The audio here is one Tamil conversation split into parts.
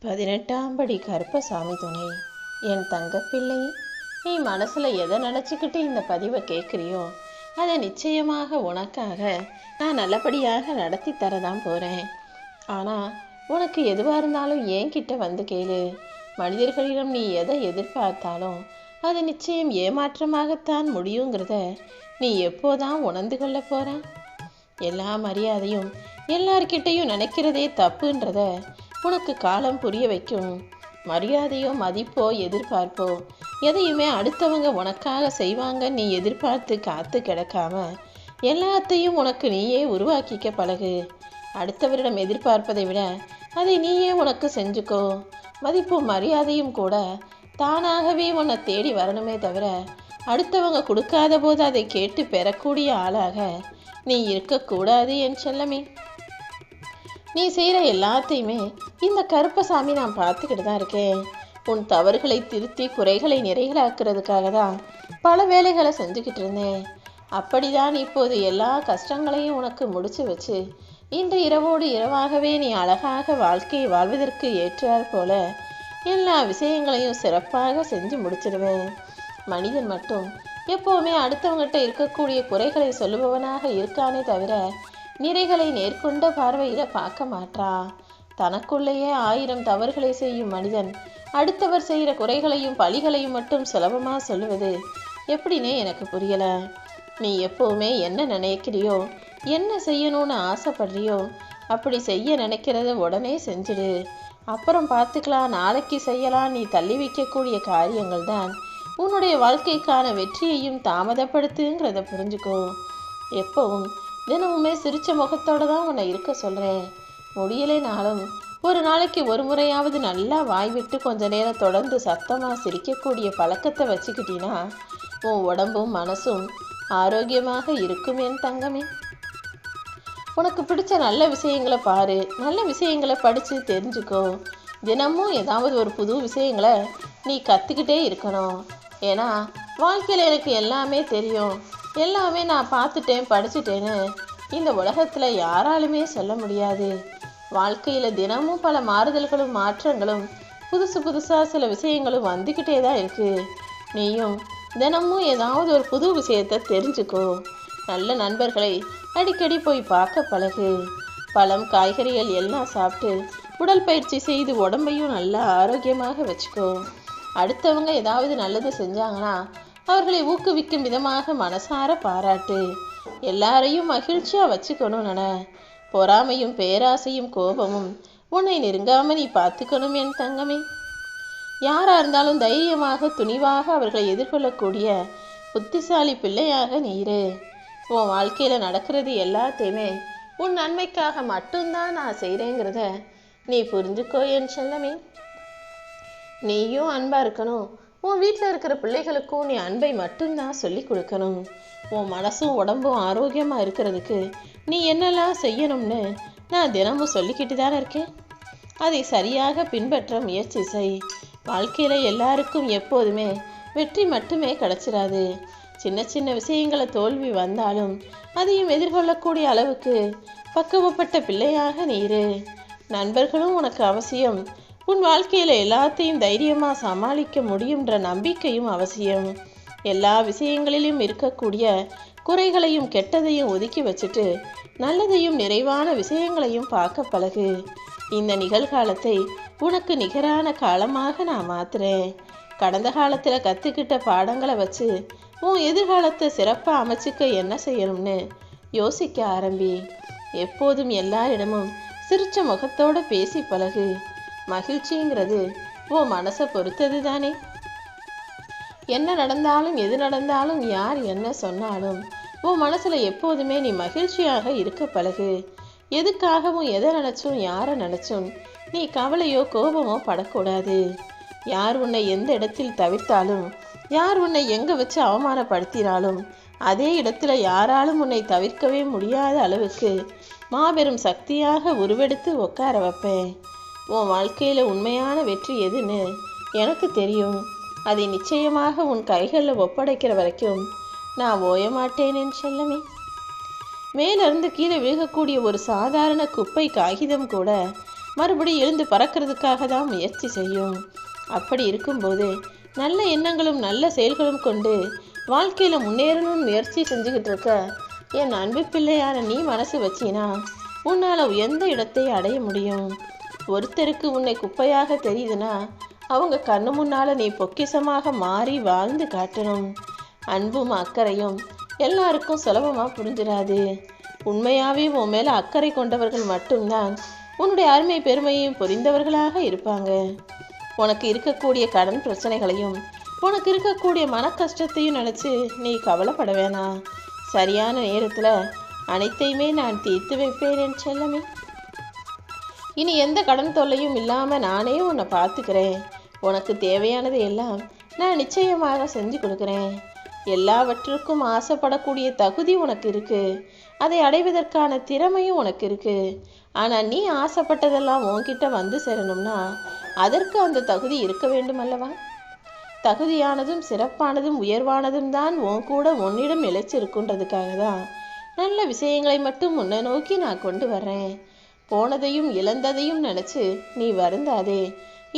18ஆம் படி கருப்பசாமி துணை. என் தங்கப்பிள்ளை, நீ மனசுல எதை நினச்சிக்கிட்டு இந்த பதிவை கேட்குறியோ அதை நிச்சயமாக உனக்காக நான் நல்லபடியாக நடத்தி தரதான் போகிறேன். ஆனால் உனக்கு எதுவாக இருந்தாலும் என்கிட்ட வந்து கேளு. மனிதர்களிடம் நீ எதை எதிர்பார்த்தாலும் அது நிச்சயம் ஏமாற்றமாகத்தான் முடியுங்கிறத நீ எப்போதான் உணர்ந்து கொள்ள போற? எல்லா மரியாதையும் எல்லார்கிட்டையும் நினைக்கிறதே தப்புன்றத உனக்கு காலம் புரிய வைக்கும். மரியாதையோ மதிப்போ எதிர்பார்ப்போ எதையுமே அடுத்தவங்க உனக்காக செய்வாங்க நீ எதிர்பார்த்து காத்து கிடக்காம எல்லாத்தையும் உனக்கு நீயே உருவாக்கிக்க பழகு. அடுத்தவரிடம் எதிர்பார்ப்பதை விட அதை நீயே உனக்கு செஞ்சுக்கோ. மதிப்பும் மரியாதையும் கூட தானாகவே உன்னை தேடி வரணுமே தவிர அடுத்தவங்க கொடுக்காத போது அதை கேட்டு பெறக்கூடிய ஆளாக நீ இருக்கக்கூடாது என் செல்லமே. நீ செய்கிற எல்லாத்தையுமே இந்த கருப்பசாமி நான் பார்த்துக்கிட்டு தான் இருக்கேன். உன் தவறுகளை திருத்தி குறைகளை நிறைகளாக்குறதுக்காக தான் பல வேலைகளை செஞ்சுக்கிட்டு இருந்தேன். அப்படிதான் இப்போது எல்லா கஷ்டங்களையும் உனக்கு முடிச்சு வச்சு இன்று இரவோடு இரவாகவே நீ அழகாக வாழ்க்கையை வாழ்வதற்கு ஏற்றார் போல எல்லா விஷயங்களையும் சிறப்பாக செஞ்சு முடிச்சிடுவேன். மனிதன் மட்டும் எப்போவுமே அடுத்தவங்ககிட்ட இருக்கக்கூடிய குறைகளை சொல்லுபவனாக இருக்கானே தவிர நிறைகளை நேர்கொண்ட பார்வையில பார்க்க மாட்டா. தனக்குள்ளேயே 1000 தவறுகளை செய்யும் மனிதன் அடுத்தவர் செய்கிற குறைகளையும் பழிகளையும் மட்டும் சுலபமா சொல்லுவது எப்படின்னே எனக்கு புரியல. நீ எப்பவுமே என்ன நினைக்கிறியோ என்ன செய்யணும்னு ஆசைப்படுறியோ அப்படி செய்ய நினைக்கிறத உடனே செஞ்சிடு. அப்புறம் பார்த்துக்கலாம், நாளைக்கு செய்யலாம் நீ தள்ளி வைக்கக்கூடிய காரியங்கள் தான் உன்னுடைய வாழ்க்கைக்கான வெற்றியையும் தாமதப்படுத்துங்கிறத புரிஞ்சுக்கோ. எப்பவும் தினமுமே சிரிச்ச முகத்தோடு தான் உன்னை இருக்க சொல்கிறேன். முடியலைனாலும் ஒரு நாளைக்கு ஒரு முறையாவது நல்லா வாய் விட்டு கொஞ்ச நேரம் தொடர்ந்து சத்தமாக சிரிக்கக்கூடிய பழக்கத்தை வச்சுக்கிட்டீன்னா உன் உடம்பும் மனசும் ஆரோக்கியமாக இருக்கும் என் தங்கமே. உனக்கு பிடிச்ச நல்ல விஷயங்களை பாரு, நல்ல விஷயங்களை படித்து தெரிஞ்சுக்கோ. தினமும் ஏதாவது ஒரு புது விஷயங்களை நீ கற்றுக்கிட்டே இருக்கணும். ஏன்னா வாழ்க்கையில் எனக்கு எல்லாமே தெரியும், எல்லாமே நான் பார்த்துட்டேன் படிச்சுட்டேன்னு இந்த உலகத்தில் யாராலுமே சொல்ல முடியாது. வாழ்க்கையில் தினமும் பல மாறுதல்களும் மாற்றங்களும் புதுசு புதுசாக சில விஷயங்களும் வந்துக்கிட்டே தான் இருக்குது. நீயும் தினமும் ஏதாவது ஒரு புது விஷயத்தை தெரிஞ்சுக்கோ. நல்ல நண்பர்களை அடிக்கடி போய் பார்க்க பழகு. பழம் காய்கறிகள் எல்லாம் சாப்பிட்டு உடல் பயிற்சி செய்து உடம்பையும் நல்லா ஆரோக்கியமாக வச்சுக்கோ. அடுத்தவங்க ஏதாவது நல்லது செஞ்சாங்கன்னா அவர்களை ஊக்குவிக்கும் விதமாக மனசார பாராட்டு. எல்லாரையும் மகிழ்ச்சியாக வச்சுக்கணும் நட. பொறாமையும் பேராசையும் கோபமும் உன்னை நெருங்காம நீ பார்த்துக்கணும் என் தங்கமே. யாராக இருந்தாலும் தைரியமாக துணிவாக அவர்களை எதிர்கொள்ளக்கூடிய புத்திசாலி பிள்ளையாக நீரு. உன் வாழ்க்கையில் நடக்கிறது எல்லாத்தையுமே உன் நன்மைக்காக மட்டும்தான் நான் செய்கிறேங்கிறத நீ புரிஞ்சுக்கோ என் செல்லமே. நீயும் அன்பாக இருக்கணும். உன் வீட்டில் இருக்கிற பிள்ளைகளுக்கும் நீ அன்பை மட்டும்தான் சொல்லி கொடுக்கணும். உன் மனசும் உடம்பும் ஆரோக்கியமாக இருக்கிறதுக்கு நீ என்னெல்லாம் செய்யணும்னு நான் தினமும் சொல்லிக்கிட்டு தானே இருக்கேன். அதை சரியாக பின்பற்ற முயற்சி செய். வாழ்க்கையில் எல்லாருக்கும் எப்போதுமே வெற்றி மட்டுமே கிடைச்சிடாது. சின்ன சின்ன விஷயங்களை தோல்வி வந்தாலும் அதையும் எதிர்கொள்ளக்கூடிய அளவுக்கு பக்குவப்பட்ட பிள்ளையாக நீரு. நண்பர்களும் உனக்கு அவசியம். உன் வாழ்க்கையில் எல்லாத்தையும் தைரியமாக சமாளிக்க முடியுன்ற நம்பிக்கையும் அவசியம். எல்லா விஷயங்களிலும் இருக்கக்கூடிய குறைகளையும் கெட்டதையும் ஒதுக்கி வச்சுட்டு நல்லதையும் நிறைவான விஷயங்களையும் பார்க்க பழகு. இந்த நிகழ்காலத்தை உனக்கு நிகரான காலமாக நான் மாத்துறேன். கடந்த காலத்தில் கற்றுக்கிட்ட பாடங்களை வச்சு உன் எதிர்காலத்தை சிறப்பாக அமைச்சிக்க என்ன செய்யணும்னு யோசிக்க ஆரம்பி. எப்போதும் எல்லாரிடமும் சிரிச்ச முகத்தோடு பேசி பழகு. மகிழ்ச்சிங்கிறது உன் மனசை பொறுத்தது தானே. என்ன நடந்தாலும் எது நடந்தாலும் யார் என்ன சொன்னாலும் உன் மனசில் எப்போதுமே நீ மகிழ்ச்சியாக இருக்க பழகு. எதுக்காகவும் எதை நினச்சும் யாரை நினச்சும் நீ கவலையோ கோபமோ படக்கூடாது. யார் உன்னை எந்த இடத்தில் தவிர்த்தாலும் யார் உன்னை எங்கே வச்சு அவமானப்படுத்தினாலும் அதே இடத்துல யாராலும் உன்னை தவிர்க்கவே முடியாத அளவுக்கு மாபெரும் சக்தியாக உருவெடுத்து உட்கார வைப்பேன். உன் வாழ்க்கையில் உண்மையான வெற்றி எதுன்னு எனக்கு தெரியும். அதை நிச்சயமாக உன் கைகளில் ஒப்படைக்கிற வரைக்கும் நான் ஓய மாட்டேனேன்னு செல்லமே. மேலிருந்து கீழே விழுகக்கூடிய ஒரு சாதாரண குப்பை காகிதம் கூட மறுபடியும் எழுந்து பறக்கிறதுக்காக தான் முயற்சி செய்யும். அப்படி இருக்கும்போது நல்ல எண்ணங்களும் நல்ல செயல்களும் கொண்டு வாழ்க்கையில் முன்னேறணும்னு முயற்சி செஞ்சுக்கிட்டு இருக்க என் அன்பு பிள்ளையான நீ மனசு வச்சினா உன்னால் எந்த இடத்தை அடைய முடியும்? ஒருத்தருக்கு உன்னை குப்பையாக தெரியுதுன்னா அவங்க கண்ணு முன்னால் நீ பொக்கிஷமாக மாறி வாழ்ந்து காட்டணும். அன்பும் அக்கறையும் எல்லாருக்கும் சுலபமாக புரிஞ்சிடாது. உண்மையாகவே உன் மேலே அக்கறை கொண்டவர்கள் மட்டும்தான் உன்னுடைய அருமை பெருமையும் புரிந்தவர்களாக இருப்பாங்க. உனக்கு இருக்கக்கூடிய கடன் பிரச்சனைகளையும் உனக்கு இருக்கக்கூடிய மன கஷ்டத்தையும் நினச்சி நீ கவலைப்பட வேணாம். சரியான நேரத்தில் அனைத்தையுமே நான் தீர்த்து வைப்பேன் என் செல்லமே. இனி எந்த கடன் தொல்லையும் இல்லாமல் நானே உன்னை பார்த்துக்கிறேன். உனக்கு தேவையானது எல்லாம் நான் நிச்சயமாக செஞ்சு கொடுக்குறேன். எல்லாவற்றுக்கும் ஆசைப்படக்கூடிய தகுதி உனக்கு இருக்குது. அதை அடைவதற்கான திறமையும் உனக்கு இருக்குது. ஆனால் நீ ஆசைப்பட்டதெல்லாம் உன்கிட்ட வந்து சேரணும்னா அதற்கு அந்த தகுதி இருக்க வேண்டும் அல்லவா? தகுதியானதும் சிறப்பானதும் உயர்வானதும் தான் உன் கூட உன்னிடம் நிலைச்சிருக்குன்றதுக்காக தான் நல்ல விஷயங்களை மட்டும் முன்ன நோக்கி நான் கொண்டு வர்றேன். போனதையும் இழந்ததையும் நினச்சி நீ வருந்தாதே.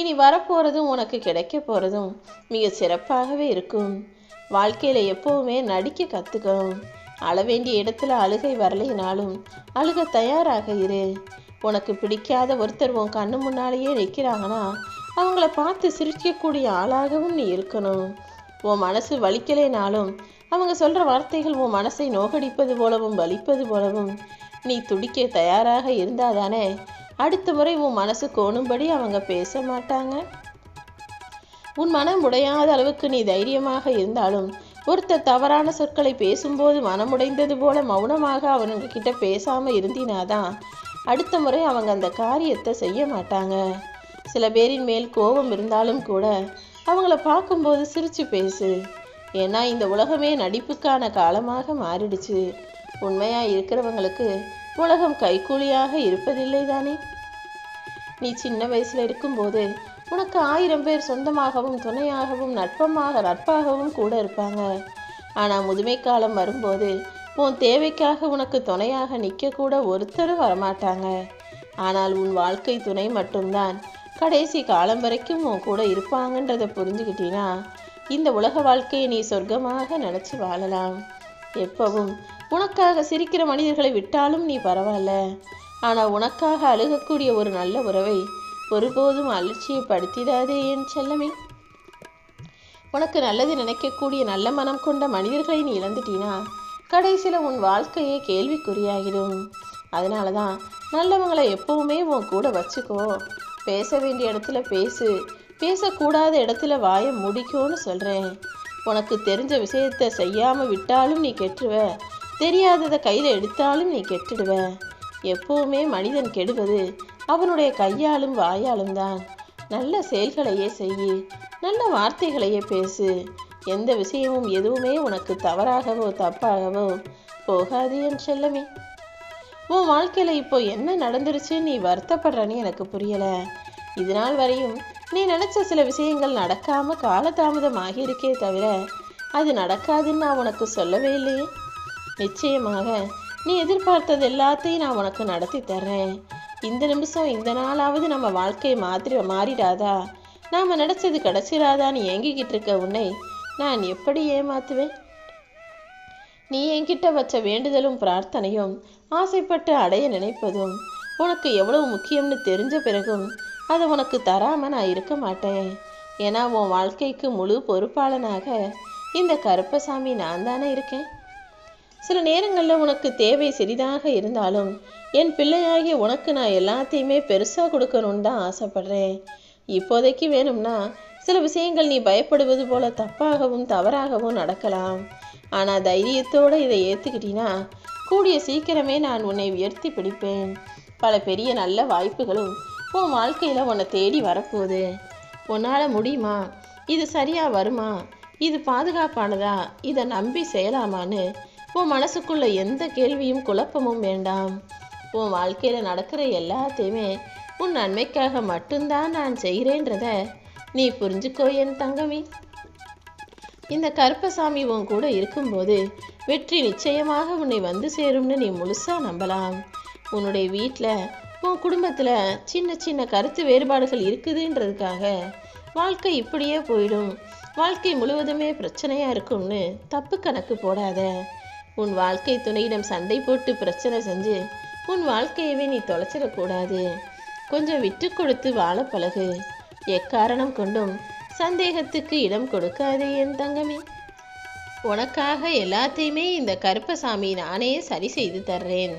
இனி வரப்போகிறதும் உனக்கு கிடைக்க போகிறதும் மிக சிறப்பாகவே இருக்கும். வாழ்க்கையில் எப்போவுமே நடிக்க கற்றுக்கணும். அழ வேண்டிய இடத்துல அழுகை வரலைனாலும் அழுக தயாராக இரு. உனக்கு பிடிக்காத ஒருத்தர் உன் கண்ணு முன்னாலேயே நிற்கிறாங்கன்னா அவங்கள பார்த்து சிரிக்கக்கூடிய ஆளாகவும் நீ இருக்கணும். உன் மனசு வலிக்கலைனாலும் அவங்க சொல்கிற வார்த்தைகள் உன் மனசை நோகடிப்பது போலவும் வலிப்பது போலவும் நீ துடிக்க தயாராக இருந்தாதானே அடுத்த முறை உன் மனசு கோணும்படி அவங்க பேச மாட்டாங்க. உன் மனம் உடையாத அளவுக்கு நீ தைரியமாக இருந்தாலும் ஒருத்தர் தவறான சொற்களை பேசும்போது மனமுடைந்தது போல மௌனமாக அவனுங்க கிட்ட பேசாமல் இருந்தினாதான் அடுத்த முறை அவங்க அந்த காரியத்தை செய்ய மாட்டாங்க. சில பேரின் மேல் கோபம் இருந்தாலும் கூட அவங்கள பார்க்கும்போது சிரித்து பேசு. ஏன்னா இந்த உலகமே நடிப்புக்கான காலமாக மாறிடுச்சு. உண்மையாக இருக்கிறவங்களுக்கு உலகம் கைக்கூலியாக இருப்பதில்லை தானே? நீ சின்ன வயசில் இருக்கும்போது உனக்கு 1000 பேர் சொந்தமாகவும் துணையாகவும் நட்பாகவும் கூட இருப்பாங்க. ஆனால் முதுமை காலம் வரும்போது உன் தேவைக்காக உனக்கு துணையாக நிற்கக்கூட ஒருத்தரும் வரமாட்டாங்க. ஆனால் உன் வாழ்க்கை துணை மட்டும்தான் கடைசி காலம் வரைக்கும் உன் கூட இருப்பாங்கன்றதை புரிஞ்சுக்கிட்டீன்னா இந்த உலக வாழ்க்கையை நீ சொர்க்கமாக நினச்சி வாழலாம். எப்பவும் உனக்காக சிரிக்கிற மனிதர்களை விட்டாலும் நீ பரவாயில்ல. ஆனால் உனக்காக அழுகக்கூடிய ஒரு நல்ல உறவை ஒருபோதும் அலட்சியப்படுத்திடாதே என் செல்லமே. உனக்கு நல்லது நினைக்கக்கூடிய நல்ல மனம் கொண்ட மனிதர்களை நீ இழந்துட்டீனா கடைசியில் உன் வாழ்க்கையே கேள்விக்குறியாகிடும். அதனால தான் நல்லவங்களை எப்பவுமே உன் கூட வச்சுக்கோ. பேச வேண்டிய இடத்துல பேசு, பேசக்கூடாத இடத்துல வாயை முடிக்கோன்னு சொல்கிறேன். உனக்கு தெரிஞ்ச விஷயத்தை செய்யாமல் விட்டாலும் நீ கெட்டுருவ, தெரியாததை கையில் எடுத்தாலும் நீ கெட்டுடுவ. எப்பவுமே மனிதன் கெடுவது அவனுடைய கையாலும் வாயாலும் தான். நல்ல செயல்களையே செய்யு, நல்ல வார்த்தைகளையே பேசு. எந்த விஷயமும் எதுவுமே உனக்கு தவறாகவோ தப்பாகவோ போகாது என் செல்லமே. உன் வாழ்க்கையில் இப்போ என்ன நடந்துருச்சு நீ வருத்தப்படுறன்னு எனக்கு புரியலை. இது நாள் வரையும் நீ நினச்ச சில விஷயங்கள் நடக்காமல் காலதாமதமாகி இருக்கே தவிர அது நடக்காதுன்னு நான் உனக்கு சொல்லவே இல்லையே. நிச்சயமாக நீ எதிர்பார்த்தது எல்லாத்தையும் நான் உனக்கு நடத்தி தர்றேன். இந்த நிமிஷம் இந்த நாளாவது நம்ம வாழ்க்கையை மாறிடாதா, நாம் நினச்சது கிடச்சிடாதான்னு ஏங்கிக்கிட்டு இருக்க உன்னை நான் எப்படி ஏமாத்துவேன்? நீ என்கிட்ட வச்ச வேண்டுதலும் பிரார்த்தனையும் ஆசைப்பட்டு அடைய நினைப்பதும் உனக்கு எவ்வளவு முக்கியம்னு தெரிஞ்ச பிறகும் அதை உனக்கு தராமல் நான் இருக்க மாட்டேன். ஏன்னா உன் வாழ்க்கைக்கு முழு பொறுப்பாளனாக இந்த கருப்பசாமி நான் தானே இருக்கேன். சில நேரங்களில் உனக்கு தேவை சிறிதாக இருந்தாலும் என் பிள்ளையாகிய உனக்கு நான் எல்லாத்தையுமே பெருசாக கொடுக்கணும்னு தான் ஆசைப்படுறேன். இப்போதைக்கு வேணும்னா சில விஷயங்கள் நீ பயப்படுவது போல தப்பாகவும் தவறாகவும் நடக்கலாம். ஆனால் தைரியத்தோடு இதை ஏற்றுக்கிட்டீன்னா கூடிய சீக்கிரமே நான் உன்னை உயர்த்தி பிடிப்பேன். பல பெரிய நல்ல வாய்ப்புகளும் உன் வாழ்க்கையில் உன்னை தேடி வரப்போகுது. உன்னால் முடியுமா, இது சரியாக வருமா, இது பாதுகாப்பானதா, இதை நம்பி செய்யலாமான்னு உன் மனசுக்குள்ள எந்த கேள்வியும் குழப்பமும் வேண்டாம். உன் வாழ்க்கையில் நடக்கிற எல்லாத்தையுமே உன் நன்மைக்காக மட்டும்தான் நான் செய்கிறேன்றத நீ புரிஞ்சுக்கோ என் தங்கமே. இந்த கருப்பசாமி உன் கூட இருக்கும்போது வெற்றி நிச்சயமாக உன்னை வந்து சேரும்னு நீ முழுசாக நம்பலாம். உன்னுடைய வீட்டில் உன் குடும்பத்தில் சின்ன சின்ன கருத்து வேறுபாடுகள் இருக்குதுன்றதுக்காக வாழ்க்கை இப்படியே போயிடும், வாழ்க்கை முழுவதுமே பிரச்சனையாக இருக்கும்னு தப்பு கணக்கு போடாத. உன் வாழ்க்கை துணையிடம் சண்டை போட்டு பிரச்சனை செஞ்சு உன் வாழ்க்கையவே நீ தொலைச்சிடக்கூடாது. கொஞ்சம் விட்டு கொடுத்து வாழ பழகு. எக்காரணம் கொண்டும் சந்தேகத்துக்கு இடம் கொடுக்காதே என் தங்கமே. உனக்காக எல்லாத்தையுமே இந்த கருப்பசாமி நானே சரி செய்து தர்றேன்.